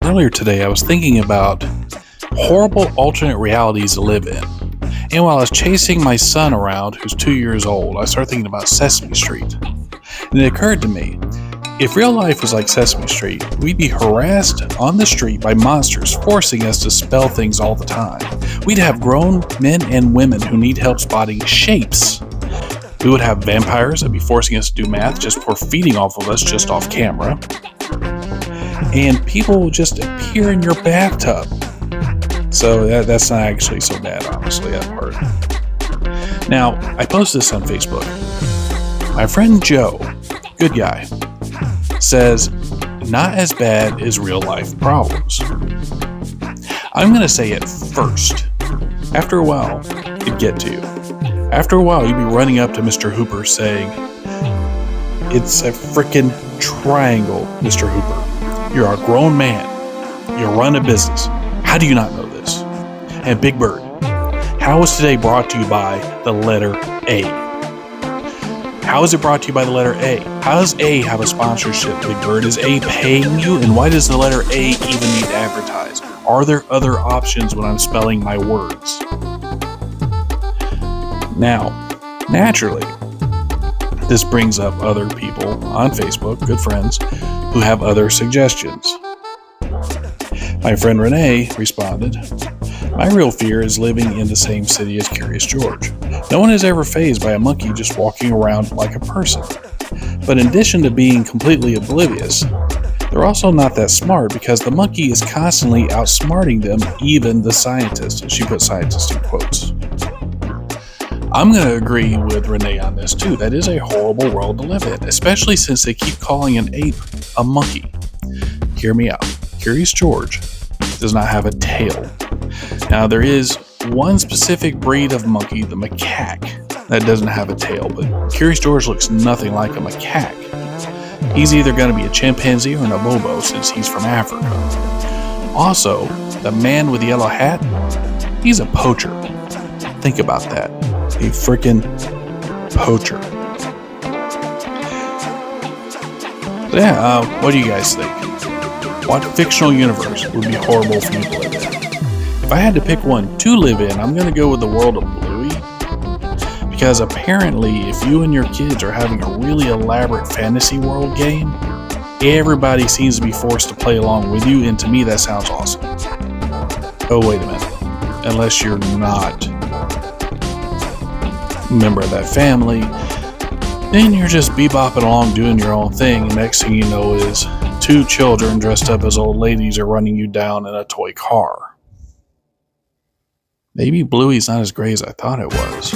Earlier today, I was thinking about horrible alternate realities to live in. And while I was chasing my son around, who's 2 years old, I started thinking about Sesame Street. And it occurred to me, if real life was like Sesame Street, we'd be harassed on the street by monsters forcing us to spell things all the time. We'd have grown men and women who need help spotting shapes. We would have vampires that'd be forcing us to do math just for feeding off of us just off camera. And people will just appear in your bathtub. So that's not actually so bad, honestly, that part. Now, I posted this on Facebook. My friend Joe, good guy, says, not as bad as real life problems. I'm going to say it first. After a while, it'd get to you. After a while, you'd be running up to Mr. Hooper saying, it's a frickin' triangle, Mr. Hooper. You're a grown man. You run a business. How do you not know this? And Big Bird, how is today brought to you by the letter A? How is it brought to you by the letter A? How does A have a sponsorship, Big Bird? Is A paying you? And why does the letter A even need to advertise? Are there other options when I'm spelling my words? Now, naturally, this brings up other people on Facebook, good friends, who have other suggestions. My friend Renee responded, my real fear is living in the same city as Curios George. No one is ever fazed by a monkey just walking around like a person. But in addition to being completely oblivious, they're also not that smart because the monkey is constantly outsmarting them, even the scientists. And she put scientists in quotes. I'm going to agree with Renee on this too. That is a horrible world to live in, especially since they keep calling an ape a monkey. Hear me out. Curios George does not have a tail. Now, there is one specific breed of monkey, the macaque, that doesn't have a tail, but Curios George looks nothing like a macaque. He's either going to be a chimpanzee or an abobo since he's from Africa. Also, the man with the yellow hat, he's a poacher. Think about that. A freaking poacher. So yeah, what do you guys think? What fictional universe would be horrible for you to live in? If I had to pick one to live in, I'm going to go with the world of Bluey. Because apparently, if you and your kids are having a really elaborate fantasy world game, everybody seems to be forced to play along with you, and to me that sounds awesome. Oh, wait a minute. Unless you're not a member of that family, then you're just bebopping along doing your own thing, and next thing you know is 2 children dressed up as old ladies are running you down in a toy car. Maybe Bluey's not as great as I thought it was.